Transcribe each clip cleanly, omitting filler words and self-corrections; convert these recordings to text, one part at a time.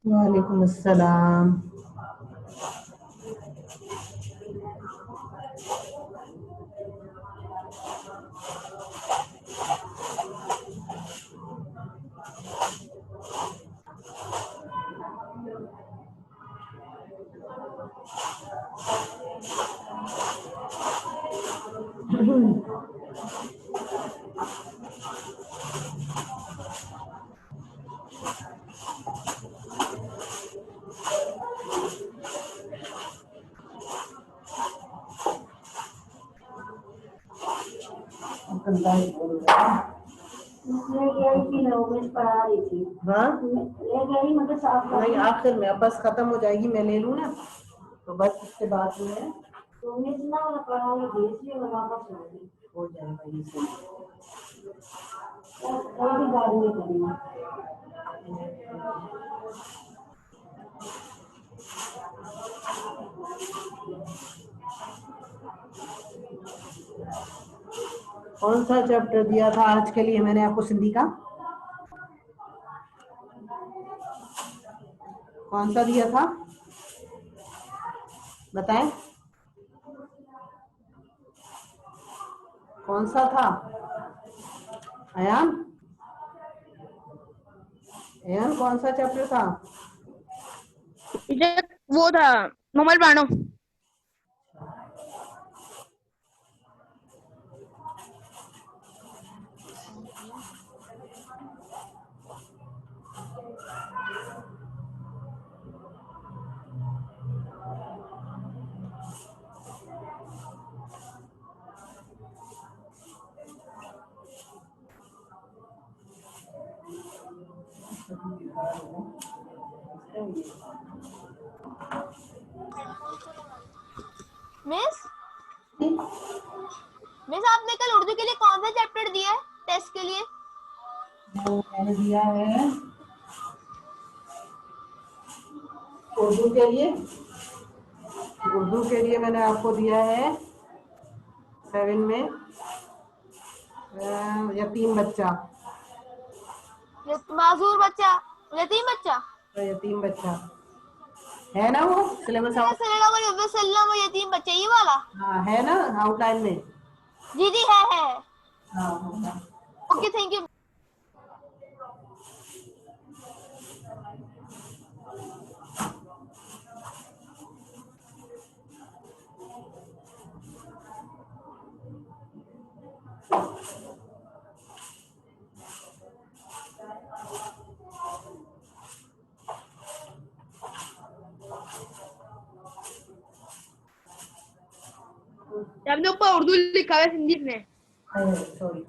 वालेकुम अस्सलाम। पढ़ा रही थी। हाँ नहीं, आखिर में बस खत्म हो जाएगी, मैं ले लूँ ना, तो बस उसके बाद जो है तो मैं इतना पढ़ा रही थी, इसलिए मैं वापस हो जाएगा ये सब। कभी बाद में करूँगा। कौन सा चैप्टर दिया था आज के लिए मैंने आपको सिंधी का? कौन सा दिया था बताएं, कौन सा था? अयान, अयान कौन सा चैप्टर था? वो था मोमल बानो। मिस आपने कल उर्दू के लिए कौन सा चैप्टर दिया है टेस्ट के लिए? मैंने दिया है उर्दू के लिए मैंने आपको दिया है 7 में यतीम बच्चा। माजूर बच्चा, यतीम बच्चा, यतीम बच्चा है ना, वो सिलेबस यतीम बच्चा ये वाला। हाँ है ना आउटलाइन में। जी जी है। हाँ ओके थैंक यू। हमने ऊपर उर्दू लिखा है, हिंदी में। सॉरी।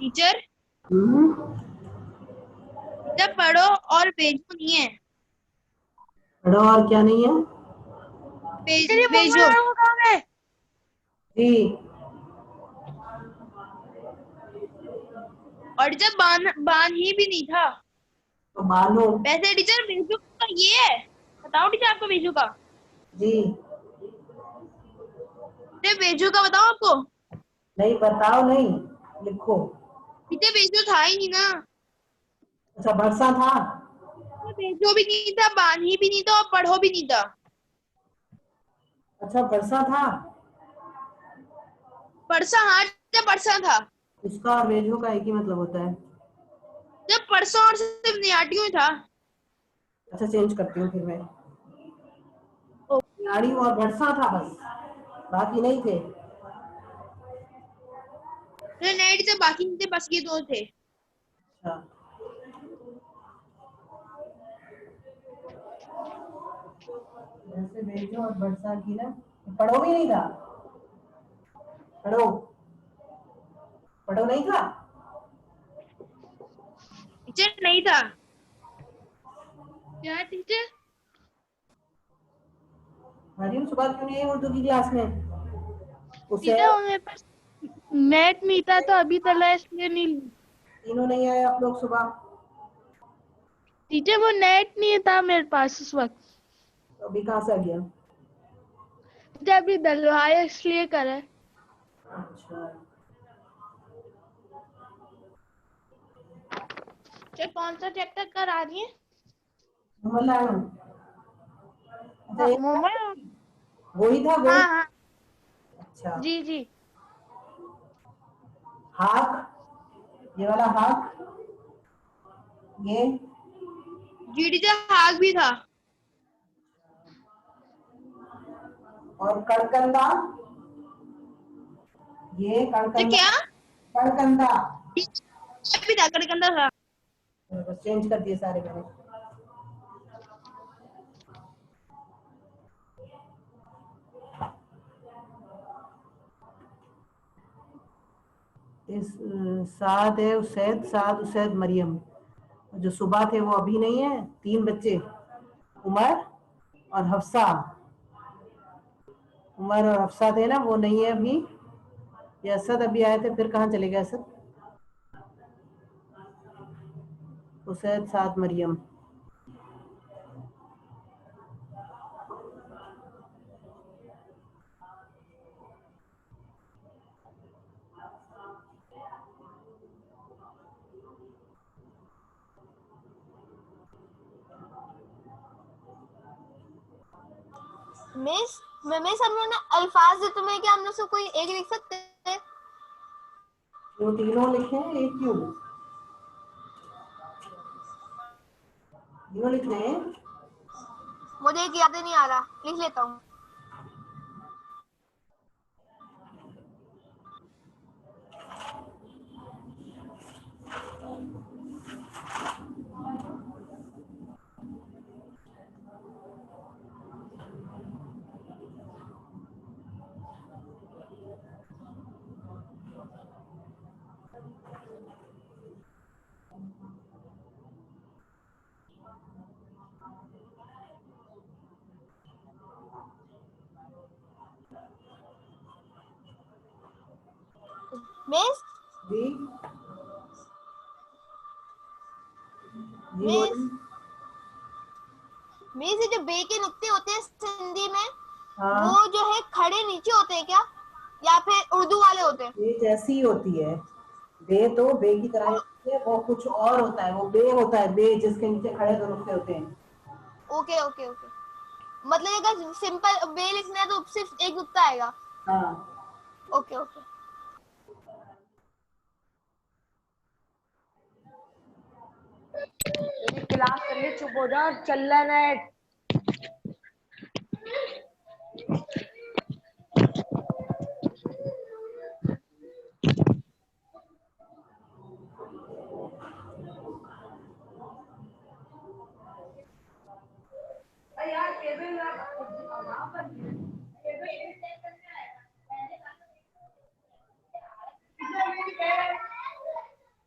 टीचर हम्म, जब पढ़ो और भेजो नहीं है। पढ़ो और क्या नहीं है? भेजो। जी। और जब बान ही भी नहीं था। तो बालो। वैसे टीचर भेजो का ये है। बताओ टीचर आपको भेजो का। जी। टीचर भेजो का बताओ आपको। नहीं बताओ, नहीं लिखो। टीचर भेजो था ही नहीं ना। अच्छा, बरसा था। भेजो भी नहीं था, बान ही भी नहीं था और पढ़ो भी नहीं था। अच्छा, बरसा था। परसा, हाँ जब परसा था। इसका और वेजो का एक ही मतलब होता है। जब परसों और सिर्फ नियाटियों ही था। अच्छा, चेंज करती हूँ फिर मैं। नाड़ी और बरसा था बस, बाकी नहीं थे। नहीं टीचर बाकी नहीं थे, बस ये दो थे। अच्छा, वैसे वेजो और बरसा की ना, पढ़ो भी नहीं था। पढ़ो, पढ़ो नहीं था। टीचर नहीं था। क्या टीचर? हरीम सुबह क्यों नहीं आई उर्दू की क्लास में? उसे टीचर मेरे पास नेट नहीं था तो अभी तक इसलिए नहीं। तीनों नहीं आए आप लोग सुबह? टीचर वो नेट नहीं था मेरे पास उस वक्त। तो अभी कहाँ से आ गया? मुझे अभी डलवाया इसलिए करे। अच्छा तो कौन सा चैप्टर करा रही है? मलाणु। अच्छा ये मोमो। वही था वही। हाँ हाँ अच्छा जी जी। हाक, ये वाला हाक, ये जी टीचर हाथ भी था। और कड़कंदा, ये तो कड़कंदा, क्या कड़कंदा। भी था कड़कंदा था। बस चेंज कर दिए सारे मैंने। इस साद है उसैद, साद उसैद मरियम। जो सुबह थे वो अभी नहीं है। 3 बच्चे, उमर और हफ्सा। उमर और हफ्सा थे ना, वो नहीं है अभी। ये असद अभी आए थे, फिर कहाँ चले गए असद? उसैद, साद, मरियम। मिस मिस हम लोग ने अल्फाज दिए तुम्हें, क्या हम लोग से कोई एक लिख सकते हैं? वो तीनों लिखे हैं, एक क्यों? तीनों लिख रहे हैं। मुझे एक याद नहीं आ रहा, लिख लेता हूँ। मिस जी जी मिस बोलिए। मिस ये जो बे के नुक्ते होते हैं सिंधी में, हाँ, वो जो है खड़े नीचे होते हैं क्या, या फिर उर्दू वाले होते हैं? बे जैसी होती है। बे तो बे की तरह ही होती है, वो कुछ और होता है। वो बे होता है, बे जिसके नीचे खड़े 2 नुक्ते होते हैं। Okay okay okay. मतलब अगर सिंपल बे लिखना है तो सिर्फ एक नुक्ता आएगा। हाँ ओके ओके। क्लास करनी, चुप हो जा, चल रहा नेट।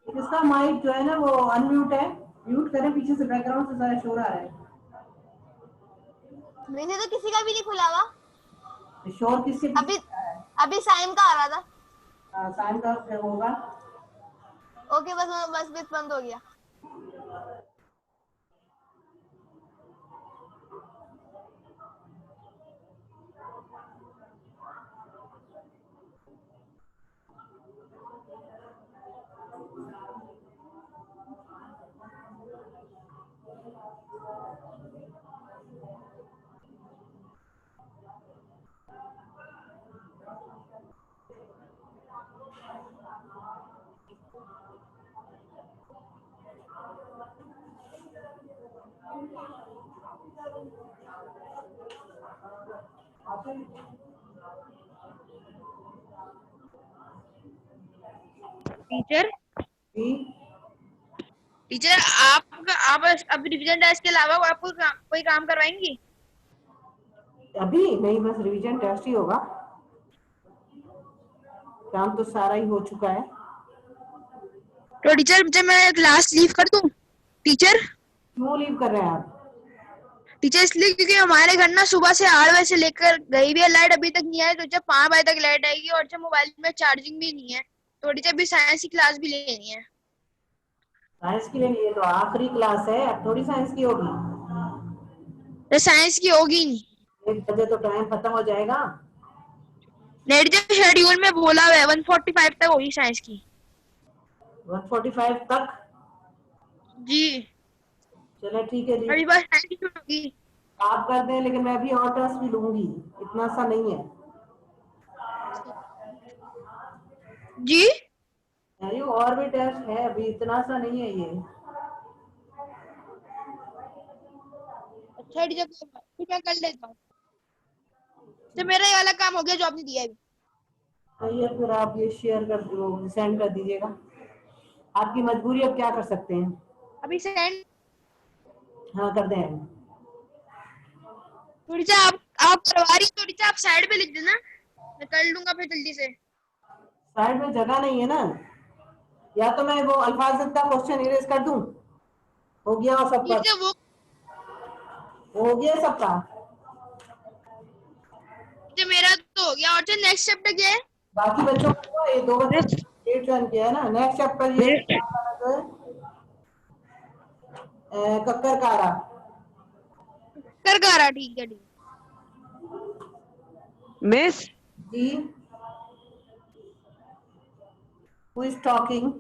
इसका माइक जो है ना वो अनम्यूट है। म्यूट करें, पीछे से बैकग्राउंड से सारा शोर आ रहा है। मैंने तो किसी का भी नहीं खुला हुआ। शोर किसके अभी पीछे आ रहा है? अभी साइम का आ रहा था। साइन का क्या होगा? ओके बस बस बंद हो गया। टीचर जी टीचर आप अभी रिवीजन टेस्ट के अलावा आपको कोई काम करवाएंगी? अभी नहीं, बस रिवीजन टेस्ट ही होगा। काम तो सारा ही हो चुका है। तो टीचर मुझे मैं क्लास लीव कर दूं? टीचर क्यों लीव कर रहे हैं आप? टीचर इसलिए क्योंकि हमारे घर ना सुबह से 8 बजे से लेकर गई भी है लाइट, अभी तक नहीं आई। तो जब 5 बजे तक लाइट आएगी, और जब मोबाइल में चार्जिंग भी नहीं है, तो टीचर भी साइंस की क्लास भी लेनी है। साइंस के लिए ये तो आखिरी क्लास है, अब थोड़ी साइंस की होगी। तो साइंस की होगी नहीं। 1 बजे तो टाइम खत्म हो जाएगा। नेट जो शेड्यूल में बोला हुआ है 145 तक होगी साइंस की। 145 तक? जी चलो ठीक है जी, अभी बस साइंस की होगी। आप कर दें, लेकिन मैं भी और टेस्ट भी लूंगी, इतना सा नहीं है। जी कह रही हूँ और भी टेस्ट है, अभी इतना सा नहीं है ये। अच्छा टीचर फिर मैं कर लेता हूँ। तो मेरा ये वाला काम हो गया जो आपने दिया है अभी। तो ये फिर आप ये शेयर कर दो, सेंड कर दीजिएगा। आपकी मजबूरी, अब क्या कर सकते हैं। अभी सेंड। हाँ कर दें। तो टीचर आप करवा रही तो टीचर आप साइड पे लिख देना, मैं कर लूंगा फिर जल्दी से। साइड में जगह नहीं है ना, या तो मैं वो अल्फाज का क्वेश्चन इरेज कर दूं। हो गया वो सबका, टीचर वो हो गया सबका। टीचर मेरा तो हो गया। और जो नेक्स्ट चैप्टर क्या है? बाकी बच्चों को, ये दो बच्चों मिस ने 8 ज्वाइन किया है ना। नेक्स्ट चैप्टर ये मिस जो है कक्कर कारा। कर रहा ठीक है ठीक। Miss ji, who is talking?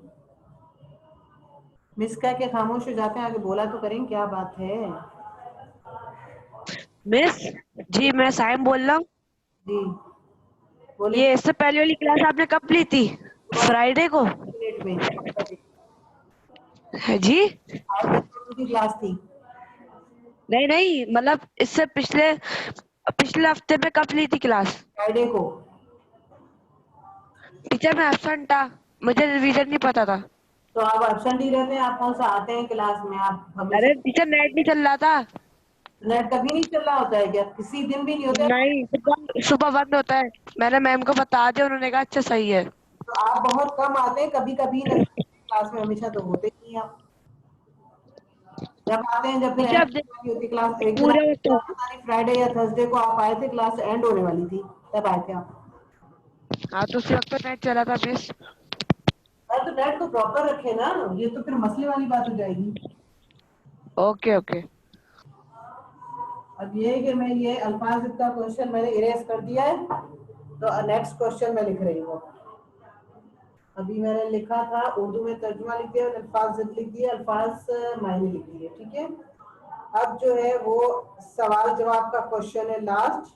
Miss कह के खामोश हो जाते हैं, आगे बोला तो करें, क्या बात है। मिस जी, मैं साइम बोल रहा हूँ। जी बोले। ये इससे पहले वाली क्लास आपने कब ली थी? फ्राइडे को? मिनट में 8 बजे है जी? 8 बजे उनकी क्लास थी। नहीं नहीं, मतलब इससे पिछले पिछले हफ्ते में कब ली थी क्लास? फ्राइडे को। टीचर मैं एब्सेंट था, मुझे रिवीजन नहीं पता था। तो आप एब्सेंट ही रहते हैं, आप कौन सा आते हैं क्लास में, आप हमेशा। अरे टीचर नेट नहीं चल रहा था। नेट कभी नहीं चल रहा होता है क्या? किसी दिन भी नहीं होता है? नहीं, सुबह सुबह बंद होता है। मैंने मैम को बता दिया, उन्होंने कहा अच्छा सही है। तो आप बहुत कम आते हैं, कभी कभी क्लास में, हमेशा तो होते ही नहीं आप। जब आते हैं, जब फिर टीचर एंड अब होने वाली होती क्लास, एक दिन पूरे तो पता नहीं फ्राइडे या थर्सडे को आप आए थे, क्लास एंड होने वाली थी, तब आए थे आप। हाँ, तो उसी वक्त तो नेट चला था मिस। अरे तो नेट तो प्रॉपर रखे ना, ये तो फिर मसले वाली बात हो जाएगी। Okay okay. अब ये है कि मैं ये अल्फाज का क्वेश्चन मैंने इरेज कर दिया है, तो नेक्स्ट क्वेश्चन मैं लिख रही हूँ। अभी मैंने लिखा था उर्दू में तर्जुमा लिख दिया, अल्फाज लिख दिए, अल्फाज मायने लिख दिए, ठीक है। अब जो है वो सवाल जवाब का क्वेश्चन है लास्ट,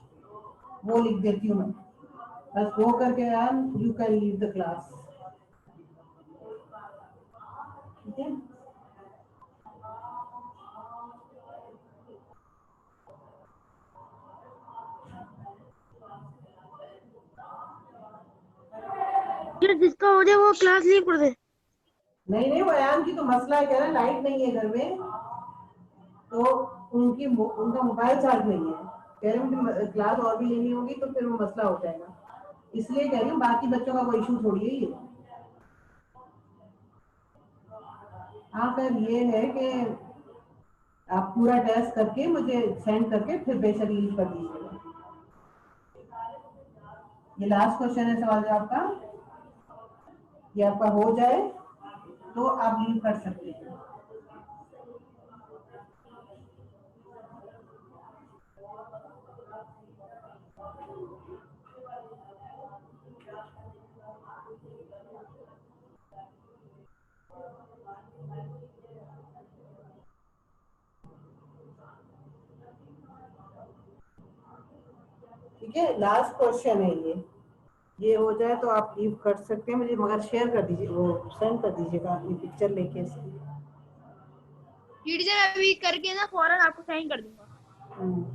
वो लिख देती हूँ मैं। बस वो करके यार you can leave the class, ठीक है। फिर जिसका हो जाए वो क्लास लीव कर दे। नहीं नहीं, वो अयान की तो मसला है, कह रहा लाइट नहीं है घर में, तो उनका मोबाइल चार्ज नहीं है, कह रहे मुझे क्लास और भी लेनी होगी, तो फिर वो मसला हो जाएगा, इसलिए कह रही हूँ। बाकी बच्चों का कोई इशू थोड़ी है ये। हाँ सर, ये है कि आप पूरा टेस्ट करके मुझे सेंड करके फिर बेशक लीव कर दीजिएगा। ये लास्ट क्वेश्चन है सवाल जवाब का, ये आपका हो जाए तो आप लीव कर सकते हैं। ठीक है, लास्ट क्वेश्चन है ये हो जाए तो आप लीव कर सकते हैं मुझे, मगर शेयर कर दीजिए, वो सेंड कर दीजिएगा अपनी पिक्चर लेके से। टीचर अभी करके ना फौरन आपको सेंड कर दूंगा। हम्म।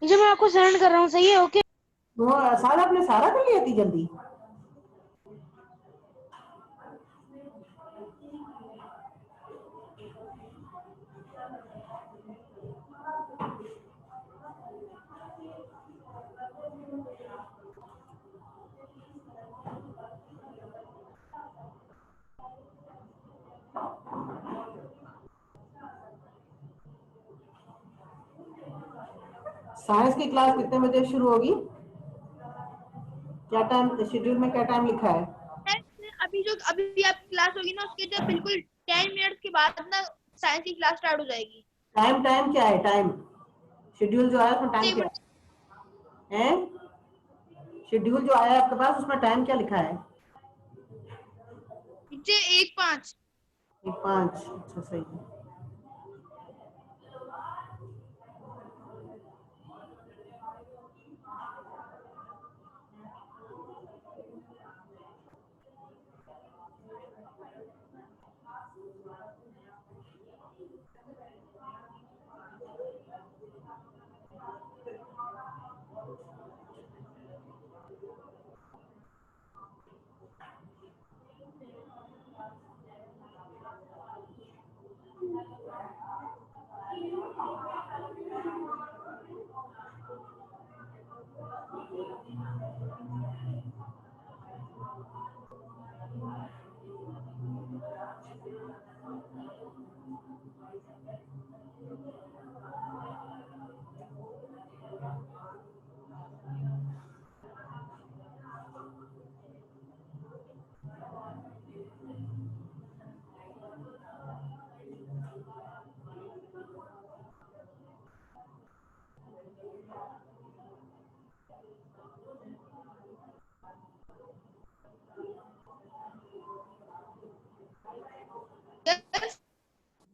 जो मैं आपको सेंड कर रहा हूँ, सही है? ओके। वो सारा आपने सारा कर लिया थी जल्दी? साइंस की क्लास कितने बजे शुरू होगी? क्या टाइम शेड्यूल में क्या टाइम लिखा है? अभी आपकी क्लास होगी ना, उसके जब बिल्कुल 10 मिनट के बाद ना साइंस की क्लास स्टार्ट हो जाएगी। टाइम क्या है? टाइम शेड्यूल जो है उसमें टाइम क्या है? शेड्यूल जो आया है आपके पास उसमें टाइम क्या लिखा है? नीचे 1:05। 1:05। अच्छा सही है।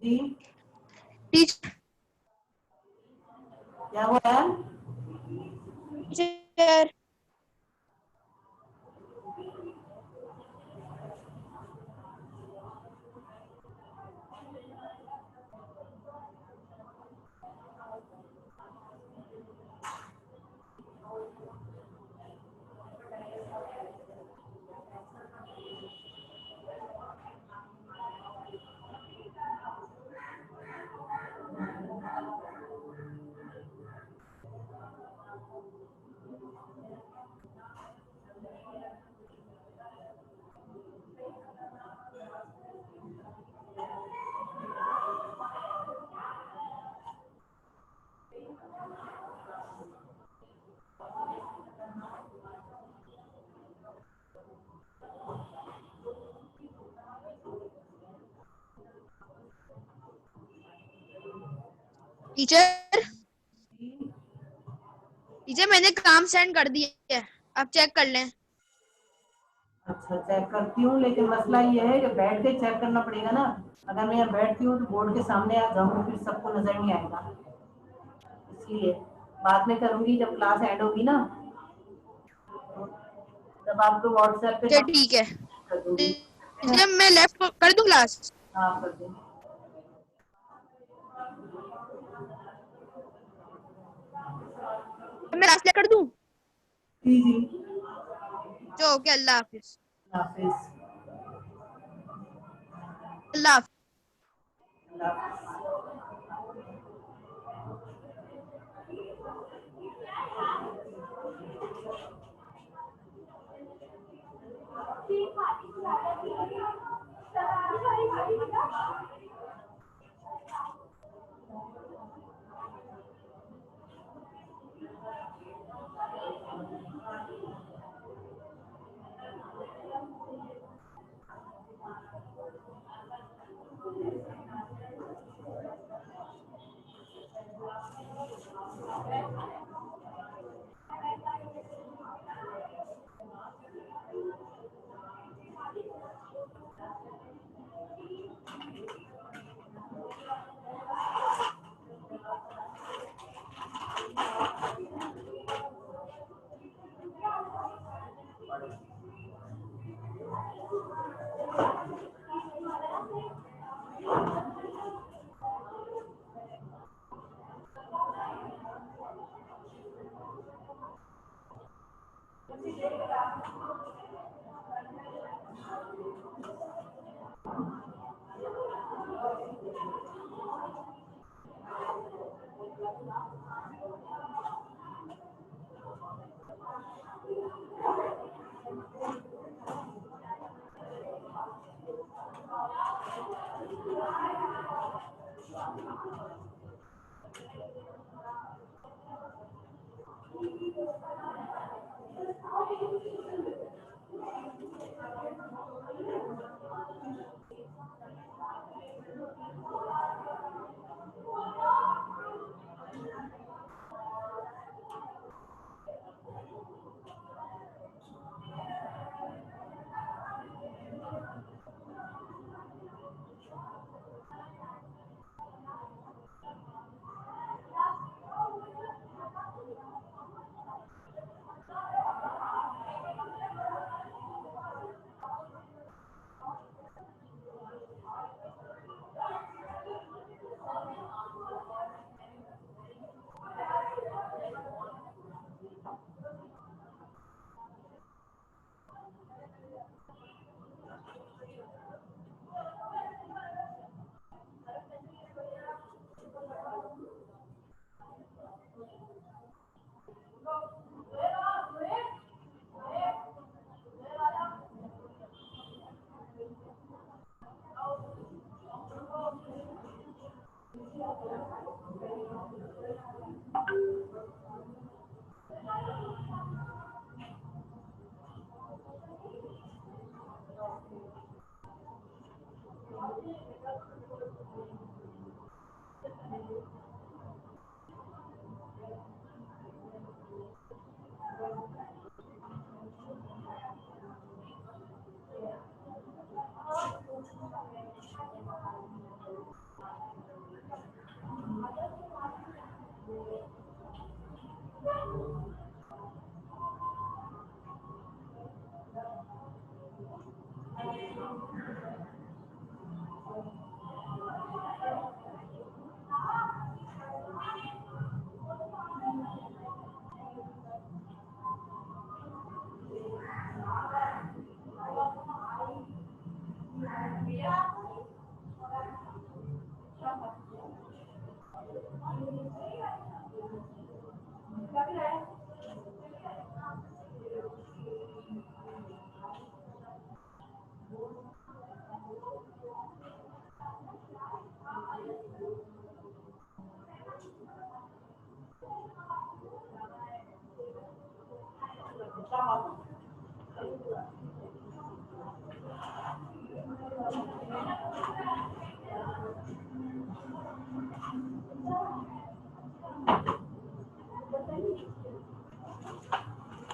जी टीचर क्या हुआ है? टीचर टीचर मैंने काम सेंड कर दिया है, आप चेक कर लें। अच्छा चेक करती हूँ, लेकिन मसला ये है कि बैठ के चेक करना पड़ेगा ना। अगर मैं यहाँ बैठती हूँ तो बोर्ड के सामने आ जाऊंगी, फिर सबको नजर नहीं आएगा, इसलिए बाद में करूंगी जब क्लास एंड होगी ना, तब आपको व्हाट्सएप पे चल ठीक है। कर दूंगी। टीचर मैं लेफ्ट कर दूं क्लास? हाँ कर दूंगी। मैं क्लास ले कर दूं? जी जी। जो ओके, अल्लाह हाफिज। हाफिज। अल्लाह हाफिज।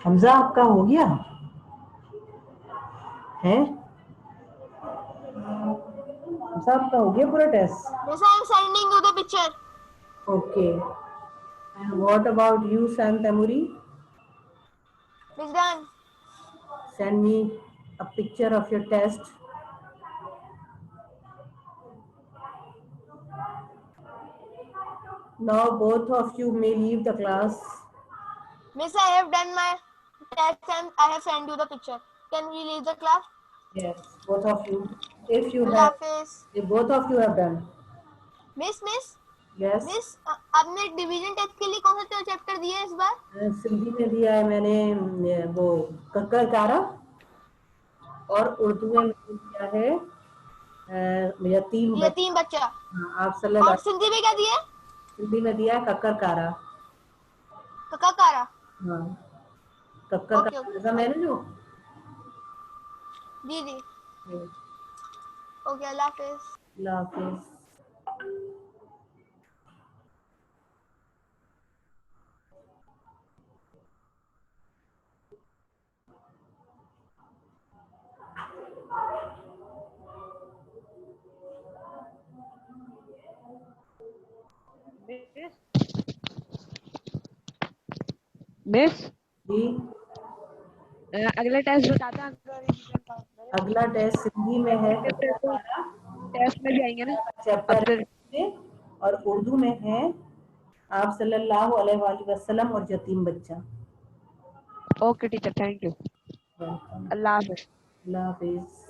हमजा आपका हो गया है? हमजा आपका हो गया पूरा test? Miss, I am sending you the picture. Okay. And what about you, Sam Tamuri? Miss done. Send me a picture of your test. Now both of you may leave the class. Miss, I have done my test and I have sent you the picture. Can we leave the class? Yes, both of you. If you Allah have, Hafiz. if both of you have done. Miss, Yes. Miss, आपने division test के लिए कौन सा chapter दिया है इस बार? सिंधी में दिया है मैंने वो कक्कर कारा, और उर्दू में मैंने दिया है यतीम बच्चा। हाँ, आप सल्लल्लाहु और सिंधी में क्या दिया है? सिंधी में दिया है कक्कर कारा। ककाकारा। हाँ, कक्कर कारा मैंने जो जी ओके, अल्लाह हाफिज। अल्लाह हाफिज। मिस जी, अगला टेस्ट बताता। अगला टेस्ट हिंदी में है, टेस्ट में भी आएंगे ना चैप्टर और उर्दू में है आप सल्लल्लाहु अलैहि वसल्लम और यतीम बच्चा। Okay teacher, thank you. Welcome. Allah Hafiz. Allah Hafiz.